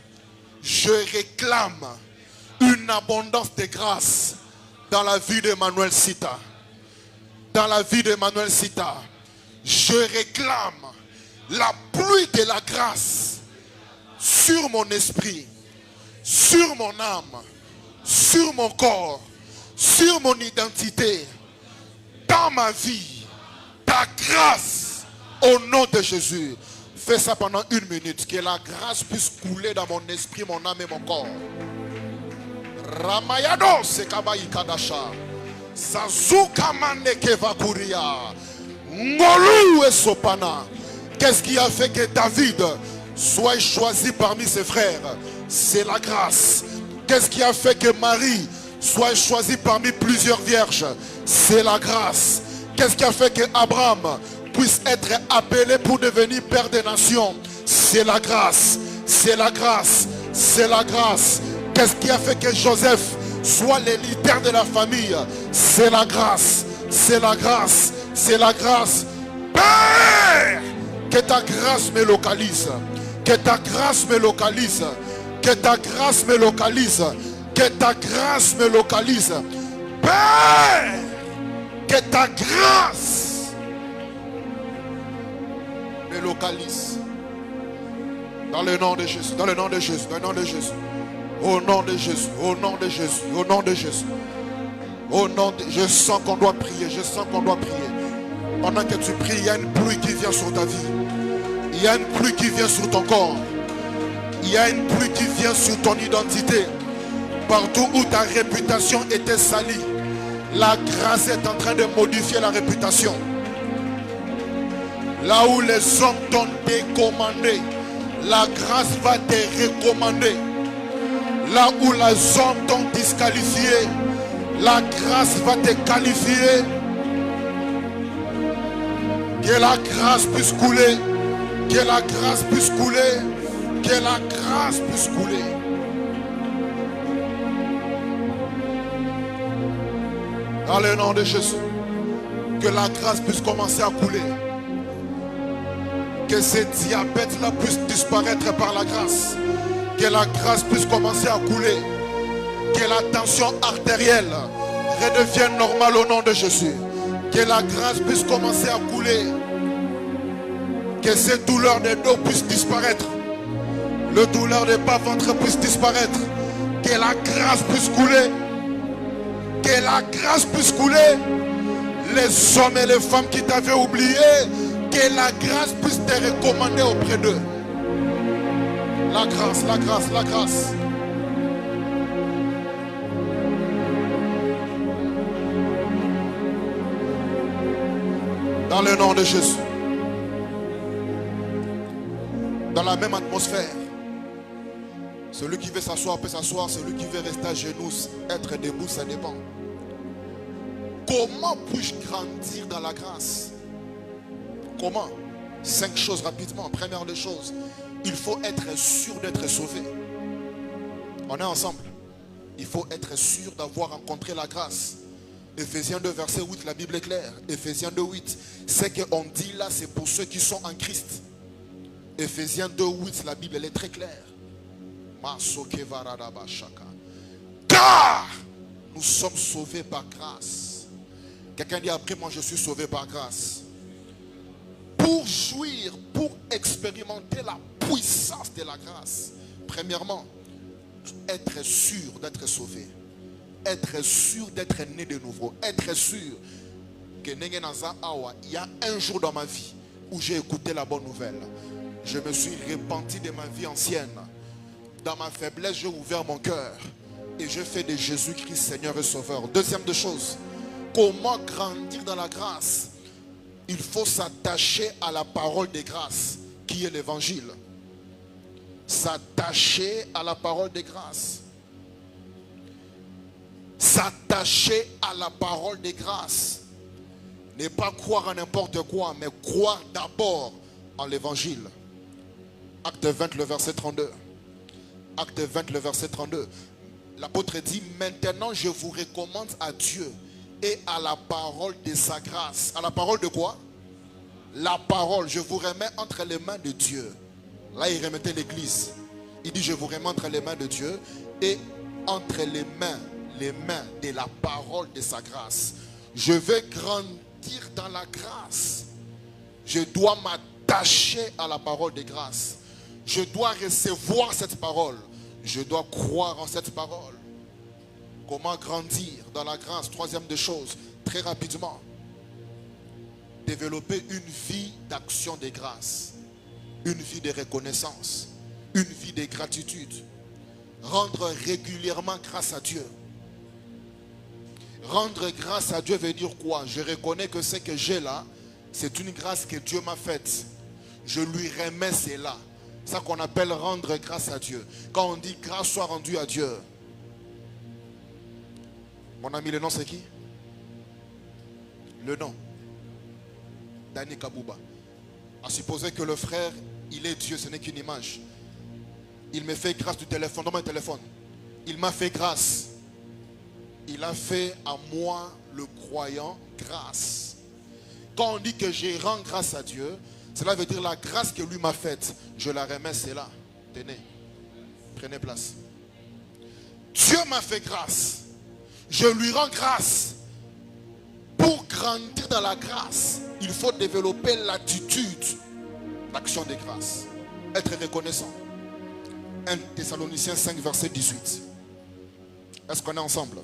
Je réclame une abondance de grâce dans la vie d'Emmanuel Sita. Dans la vie d'Emmanuel Sita. Je réclame la pluie de la grâce sur mon esprit, sur mon âme, sur mon corps, sur mon identité, dans ma vie. Ta grâce au nom de Jésus. Fais ça pendant 1 minute. Que la grâce puisse couler dans mon esprit, mon âme et mon corps. Ramayado sekabayi kadasha. Sazuka mane kevakuria. Ngolu e sopana. Qu'est-ce qui a fait que David soit choisi parmi ses frères? C'est la grâce. Qu'est-ce qui a fait que Marie soit choisie parmi plusieurs vierges? C'est la grâce. Qu'est-ce qui a fait que Abraham puisse être appelé pour devenir père des nations? C'est la grâce. C'est la grâce. C'est la grâce. Qu'est-ce qui a fait que Joseph soit le leader de la famille? C'est la grâce. C'est la grâce. C'est la grâce. Père, que ta grâce me localise. Que ta grâce me localise. Que ta grâce me localise. Que ta grâce me localise. Père, que ta grâce me localise. Dans le nom de Jésus. Dans le nom de Jésus. Dans le nom de Jésus. Au nom de Jésus. Au nom de Jésus. Au nom de Jésus. Au nom de... Je sens qu'on doit prier. Je sens qu'on doit prier. Pendant que tu pries, il y a une pluie qui vient sur ta vie. Il y a une pluie qui vient sur ton corps. Il y a une pluie qui vient sur ton identité. Partout où ta réputation était salie, la grâce est en train de modifier la réputation. Là où les hommes t'ont décommandé, la grâce va te recommander. Là où les hommes t'ont disqualifié, la grâce va te qualifier. Que la grâce puisse couler. Que la grâce puisse couler. Que la grâce puisse couler. Dans le nom de Jésus. Que la grâce puisse commencer à couler. Que ce diabète-là puisse disparaître par la grâce. Que la grâce puisse commencer à couler. Que la tension artérielle redevienne normale au nom de Jésus. Que la grâce puisse commencer à couler. Que ces douleurs de dos puissent disparaître. Le douleur de bas-ventre puisse disparaître. Que la grâce puisse couler. Que la grâce puisse couler. Les hommes et les femmes qui t'avaient oublié, que la grâce puisse te recommander auprès d'eux. La grâce, la grâce, la grâce. Dans le nom de Jésus. Dans la même atmosphère. Celui qui veut s'asseoir peut s'asseoir. Celui qui veut rester à genoux, être debout, ça dépend. Comment puis-je grandir dans la grâce? Comment? 5 choses rapidement. Première des choses, il faut être sûr d'être sauvé. On est ensemble. Il faut être sûr d'avoir rencontré la grâce. Ephésiens 2, verset 8, la Bible est claire. Ephésiens 2, 8. Ce qu'on dit là, c'est pour ceux qui sont en Christ. Ephésiens 2, 8, la Bible elle est très claire. Car nous sommes sauvés par grâce. Quelqu'un dit après, moi je suis sauvé par grâce. Pour jouir, pour expérimenter la puissance de la grâce. Premièrement, être sûr d'être sauvé. Être sûr d'être né de nouveau. Être sûr que il y a un jour dans ma vie où j'ai écouté la bonne nouvelle. Je me suis repenti de ma vie ancienne. Dans ma faiblesse, j'ai ouvert mon cœur. Et je fais de Jésus-Christ Seigneur et Sauveur. Deuxième des choses. Comment grandir dans la grâce? Il faut s'attacher à la parole de grâce qui est l'évangile. S'attacher à la parole de grâce. S'attacher à la parole de grâce. Ne pas croire en n'importe quoi, mais croire d'abord en l'évangile. Acte 20, le verset 32. Acte 20, le verset 32. L'apôtre dit, maintenant je vous recommande à Dieu et à la parole de sa grâce. À la parole de quoi? La parole, je vous remets entre les mains de Dieu. Là, il remettait l'église. Il dit, je vous remets entre les mains de Dieu et entre les mains de la parole de sa grâce. Je vais grandir dans la grâce. Je dois m'attacher à la parole de grâce. Je dois recevoir cette parole. Je dois croire en cette parole. Comment grandir dans la grâce? Troisième des choses, très rapidement. Développer une vie d'action de grâce. Une vie de reconnaissance. Une vie de gratitude. Rendre régulièrement grâce à Dieu. Rendre grâce à Dieu veut dire quoi? Je reconnais que ce que j'ai là, c'est une grâce que Dieu m'a faite. Je lui remets cela. C'est ça qu'on appelle rendre grâce à Dieu. Quand on dit grâce soit rendue à Dieu. Mon ami, le nom c'est qui? Le nom. Dani Kabouba. À supposer que le frère, il est Dieu, ce n'est qu'une image. Il me fait grâce du téléphone, dans mon téléphone. Il m'a fait grâce. Il a fait à moi, le croyant, grâce. Quand on dit que je rends grâce à Dieu, cela veut dire la grâce que lui m'a faite. Je la remets, c'est là. Tenez. Prenez place. Dieu m'a fait grâce. Je lui rends grâce. Pour grandir dans la grâce, il faut développer l'attitude d'action de grâce. Être reconnaissant. 1 Thessaloniciens 5, verset 18. Est-ce qu'on est ensemble?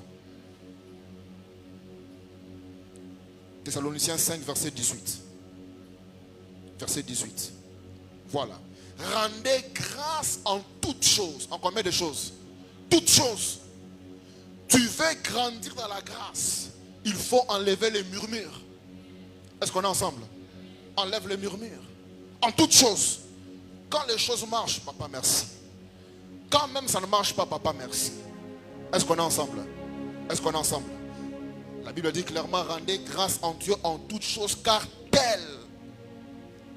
Thessaloniciens 5, verset 18. Verset 18. Voilà. Rendez grâce en toutes choses. En combien de choses? Toutes choses. Tu veux grandir dans la grâce. Il faut enlever les murmures. Est-ce qu'on est ensemble? Enlève les murmures. En toutes choses. Quand les choses marchent, papa merci. Quand même ça ne marche pas, papa, merci. Est-ce qu'on est ensemble? Est-ce qu'on est ensemble? La Bible dit clairement, rendez grâce en Dieu en toutes choses, car telle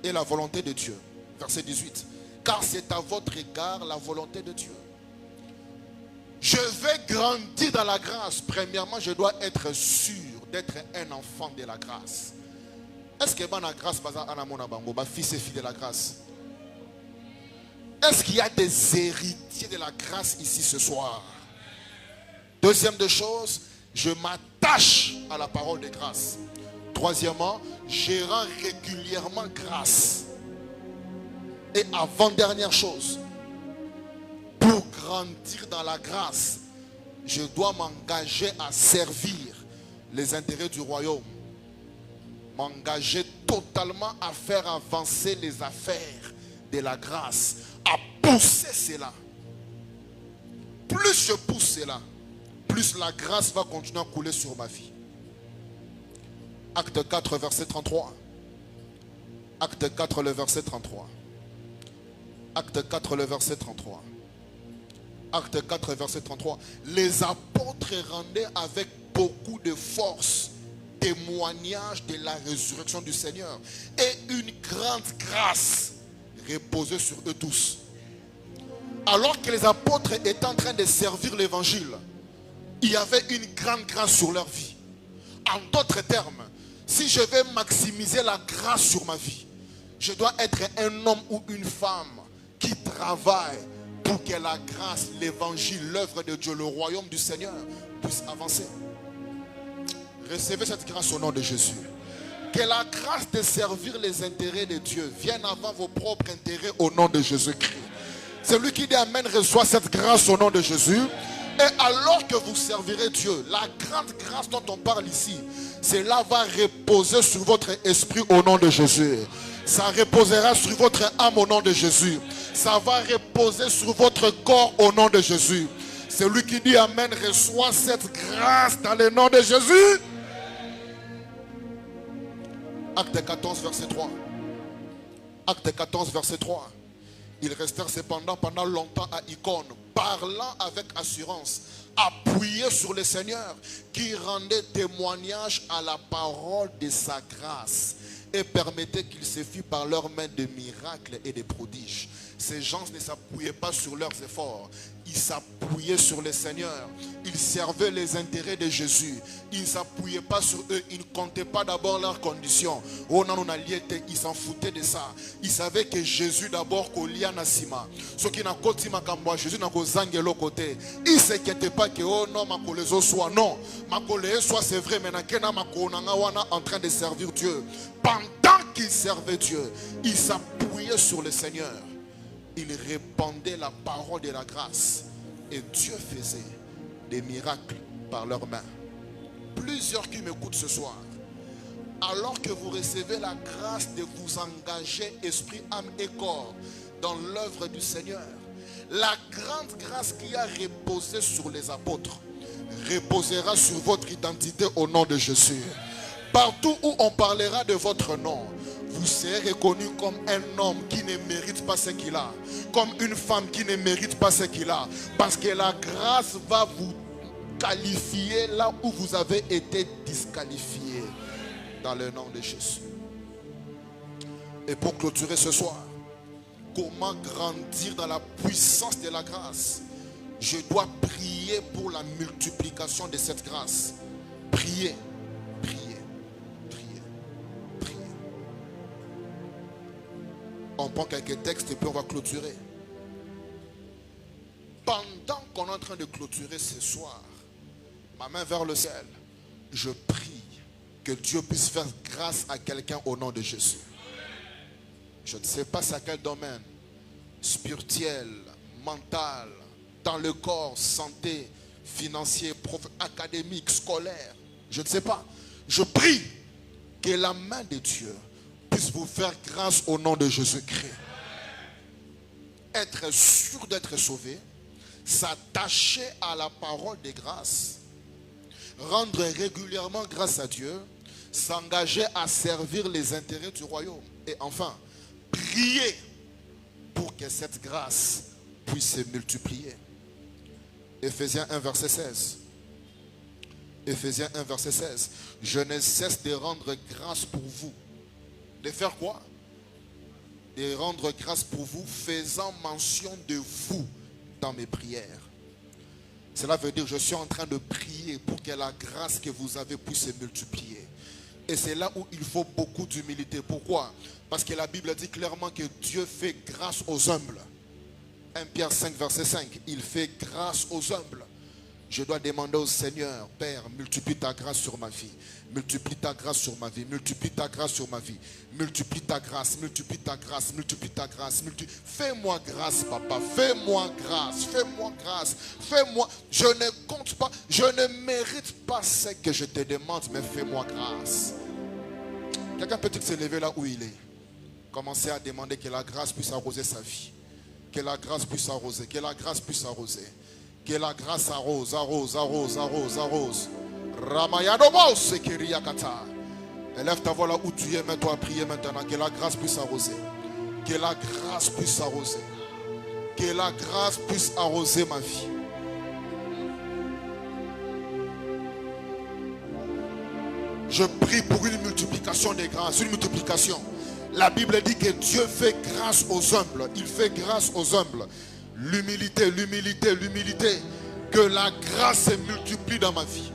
est la volonté de Dieu. Verset 18. Car c'est à votre égard la volonté de Dieu. Je vais grandir dans la grâce. Premièrement, je dois être sûr d'être un enfant de la grâce. Est-ce que la grâce, fils et filles de la grâce? Est-ce qu'il y a des héritiers de la grâce ici ce soir? Deuxième des choses, je m'attache à la parole de grâce. Troisièmement, je rends régulièrement grâce. Et avant-dernière chose, pour grandir dans la grâce, je dois m'engager à servir les intérêts du royaume. M'engager totalement à faire avancer les affaires de la grâce, à pousser cela. Plus je pousse cela, plus la grâce va continuer à couler sur ma vie. Acte 4, verset 33. Acte 4, le verset 33. Acte 4, le verset 33. Acte 4, verset 33. Les apôtres rendaient avec beaucoup de force témoignage de la résurrection du Seigneur. Et une grande grâce reposait sur eux tous. Alors que les apôtres étaient en train de servir l'évangile, il y avait une grande grâce sur leur vie. En d'autres termes, si je vais maximiser la grâce sur ma vie, je dois être un homme ou une femme qui travaille pour que la grâce, l'évangile, l'œuvre de Dieu, le royaume du Seigneur puisse avancer. Recevez cette grâce au nom de Jésus. Que la grâce de servir les intérêts de Dieu vienne avant vos propres intérêts au nom de Jésus-Christ. Celui qui dit Amen reçoit cette grâce au nom de Jésus. Et alors que vous servirez Dieu, la grande grâce dont on parle ici, cela va reposer sur votre esprit au nom de Jésus. Ça reposera sur votre âme au nom de Jésus. Ça va reposer sur votre corps au nom de Jésus. Celui qui dit Amen reçoit cette grâce dans le nom de Jésus. Acte 14, verset 3. Acte 14, verset 3. Ils restèrent cependant pendant longtemps à Icône, parlant avec assurance, appuyés sur le Seigneur, qui rendait témoignage à la parole de sa grâce et permettait qu'il se fît par leurs mains de miracles et de prodiges. Ces gens ne s'appuyaient pas sur leurs efforts. Ils s'appuyaient sur le Seigneur. Ils servaient les intérêts de Jésus. Ils ne s'appuyaient pas sur eux. Ils ne comptaient pas d'abord leurs conditions. Ils s'en foutaient de ça. Ils savaient que Jésus d'abord kolia nasima. Ce qui n'a côté makamboa Jésus n'a kozange l'autre côté. Ils ne s'inquiétaient pas que oh non ma kolezo soit non. Ma kolezo soit c'est vrai mais nakena ma konanga wana en train de servir Dieu. Pendant qu'ils servaient Dieu, ils s'appuyaient sur le Seigneur. Ils répandaient la parole de la grâce. Et Dieu faisait des miracles par leurs mains. Plusieurs qui m'écoutent ce soir, alors que vous recevez la grâce de vous engager esprit, âme et corps dans l'œuvre du Seigneur, la grande grâce qui a reposé sur les apôtres reposera sur votre identité au nom de Jésus. Partout où on parlera de votre nom, vous serez reconnu comme un homme qui ne mérite pas ce qu'il a, comme une femme qui ne mérite pas ce qu'il a, parce que la grâce va vous qualifier là où vous avez été disqualifié dans le nom de Jésus. Et pour clôturer ce soir, comment grandir dans la puissance de la grâce? Je dois prier pour la multiplication de cette grâce. Prier, prier. On prend quelques textes et puis on va clôturer. Pendant qu'on est en train de clôturer ce soir, ma main vers le ciel, je prie que Dieu puisse faire grâce à quelqu'un au nom de Jésus. Je ne sais pas c'est à quel domaine, spirituel, mental, dans le corps, santé, financier, académique, scolaire, je ne sais pas. Je prie que la main de Dieu puisse vous faire grâce au nom de Jésus-Christ. Être sûr d'être sauvé, s'attacher à la parole de grâce, rendre régulièrement grâce à Dieu, s'engager à servir les intérêts du royaume et enfin, prier pour que cette grâce puisse se multiplier. Éphésiens 1, verset 16. Éphésiens 1, verset 16. Je ne cesse de rendre grâce pour vous. De faire quoi? De rendre grâce pour vous, faisant mention de vous dans mes prières. Cela veut dire, je suis en train de prier pour que la grâce que vous avez puisse se multiplier. Et c'est là où il faut beaucoup d'humilité. Pourquoi? Parce que la Bible dit clairement que Dieu fait grâce aux humbles. 1 Pierre 5, verset 5. Il fait grâce aux humbles. Je dois demander au Seigneur, Père, multiplie ta grâce sur ma vie. Multiplie ta grâce sur ma vie. Multiplie ta grâce sur ma vie. Multiplie ta grâce, multiplie ta grâce, multiplie ta grâce. Fais-moi grâce, papa. Fais-moi grâce. Fais-moi grâce. Fais-moi. Je ne compte pas. Je ne mérite pas ce que je te demande, mais fais-moi grâce. Quelqu'un peut-il se lever là où il est? Commencez à demander que la grâce puisse arroser sa vie. Que la grâce puisse arroser. Que la grâce puisse arroser. Que la grâce arrose, arrose, arrose, arrose, arrose. Ramayadomos sekiriyakata. Élève ta voix là où tu es, mets-toi à prier maintenant. Que la grâce puisse arroser. Que la grâce puisse arroser. Que la grâce puisse arroser ma vie. Je prie pour une multiplication des grâces, une multiplication. La Bible dit que Dieu fait grâce aux humbles. Il fait grâce aux humbles. L'humilité, l'humilité, l'humilité. Que la grâce se multiplie dans ma vie.